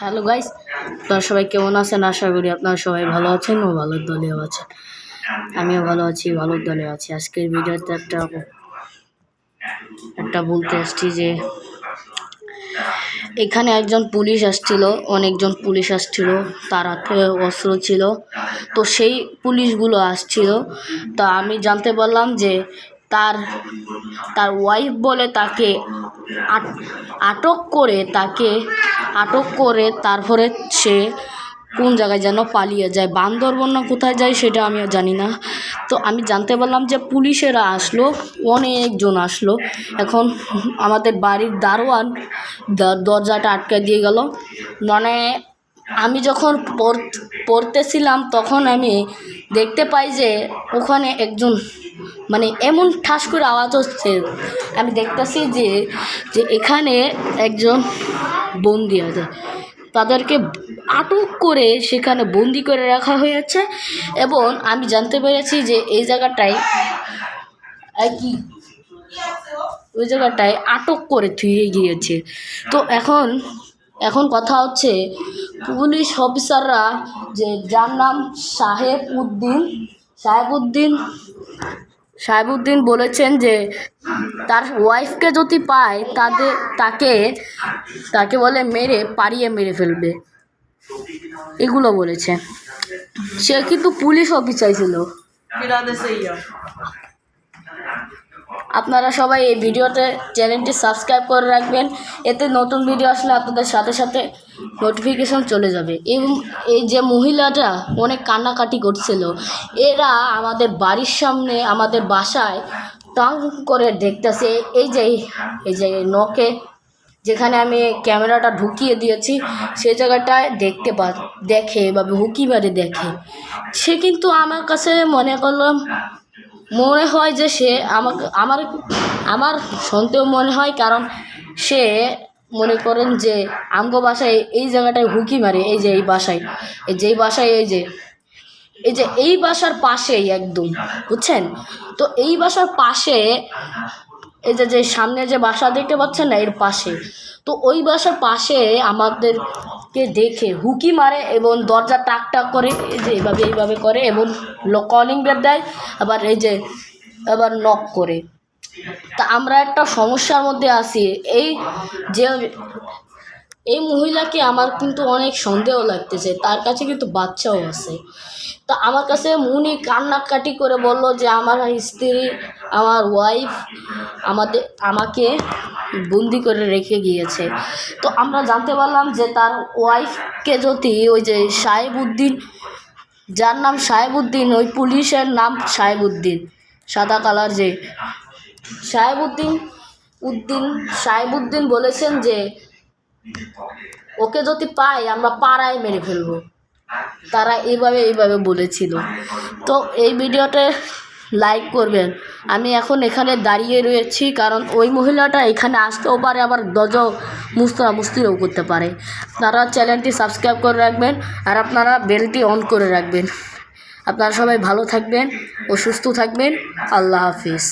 Hello guys, আপনারা সবাই কেমন আছেন? আশা করি আপনারা সবাই ভালো আছেন ও ভালো দলেও আছেন। আমিও ভালো আছি, ভালো দলেও আছি। আজকের ভিডিওতে একটা বলতে আসছি যে এখানে একজন পুলিশ আসছিল, অনেকজন পুলিশ আসছিল, তার হাতে অস্ত্র ছিল। তো সেই পুলিশগুলো আসছিল, তা আমি জানতে পারলাম যে তার ওয়াইফ বলে তাকে আটক করে তারপরে সে কোন জায়গায় যেন পালিয়ে যায়, বান্দরবন না কোথায় যায় সেটা আমিও জানি না। তো আমি জানতে পারলাম যে পুলিশেরা আসলো, অনেকজন আসলো। এখন আমাদের বাড়ির দারোয়ান দরজাটা আটকে দিয়ে গেল। মানে আমি যখন পড়তেছিলাম তখন আমি দেখতে পাই যে ওখানে একজন মানে এমন ঠাস করে আওয়াজ হচ্ছে, আমি দেখতেছি যে এখানে একজন বন্দি আছে, তাদেরকে আটক করে সেখানে বন্দি করে রাখা হয়েছে। এবং আমি জানতে পেরেছি যে এই জায়গাটায় ওই জায়গাটায় আটক করে থুয়ে গিয়েছে। তো এখন কথা হচ্ছে, পুলিশ অফিসাররা যে যার নাম সাহেবউদ্দিন বলেছেন যে তার ওয়াইফকে যদি পায় তাকে বলে মেরে ফেলবে, এগুলো বলেছে। সে কিন্তু পুলিশ অফিসার ছিল। আপনারা সবাই এই ভিডিওতে চ্যানেলটি সাবস্ক্রাইব করে রাখবেন, এতে নতুন ভিডিও আসলে আপনাদের সাথে সাথে নোটিফিকেশন চলে যাবে। এই যে মহিলাটা অনেক কান্নাকাটি করছিল, এরা আমাদের বাড়ির সামনে আমাদের বাসায় টাং করে দেখতেছে। এই যে নখে যেখানে আমি ক্যামেরাটা ঢুকিয়ে দিয়েছি সেই জায়গাটায় দেখে এভাবে হুকি মারে দেখে। সে কিন্তু আমার কাছে মনে হয় যে সে আমার শুনতেও মনে হয়, কারণ সে মনে করেন যে আমগো বাসায় এই জায়গাটায় হুকি মারে, এই বাসার পাশেই একদম, বুঝছেন? তো এই বাসার পাশে এই যে সামনে যে বাসা দেখতে পাচ্ছেন না, এর পাশে। তো ওই বাসার পাশে আমাদেরকে দেখে হুকি মারে এবং দরজা টাক করে এই যে এইভাবে করে এবং কলিং বেল দেয়, আবার নক করে। তা আমরা একটা সমস্যার মধ্যে আছি। এই মহিলাকে আমার কিন্তু অনেক সন্দেহ লাগতেছে, তার কাছে কিন্তু বাচ্চাও আছে। তা আমার কাছে উনি কান্নাকাটি করে বলল যে আমার স্ত্রী, আমার ওয়াইফ আমাকে বন্দি করে রেখে গিয়েছে। তো আমরা জানতে পারলাম যে তার ওয়াইফকে যদি ওই যে সাহেবউদ্দিন, যার নাম সাহেবউদ্দিন, ওই পুলিশের নাম সাহেবউদ্দিন, সাদা কালার যে সাহেবউদ্দিন বলেছেন যে ওকে যদি পাই আমরা পাড়ায় মেরে ফেলবো। তারা এইভাবে বলেছিল। তো এই ভিডিওতে লাইক করবেন। আমি এখন এখানে দাঁড়িয়ে রয়েছি কারণ ওই মহিলাটা এখানে আসতেও পারে, আবার দরজাও মুস্তিও করতে পারে। আপনারা চ্যানেলটি সাবস্ক্রাইব করে রাখবেন আর আপনারা বেলটি অন করে রাখবেন। আপনারা সবাই ভালো থাকবেন ও সুস্থ থাকবেন। আল্লাহ হাফিজ।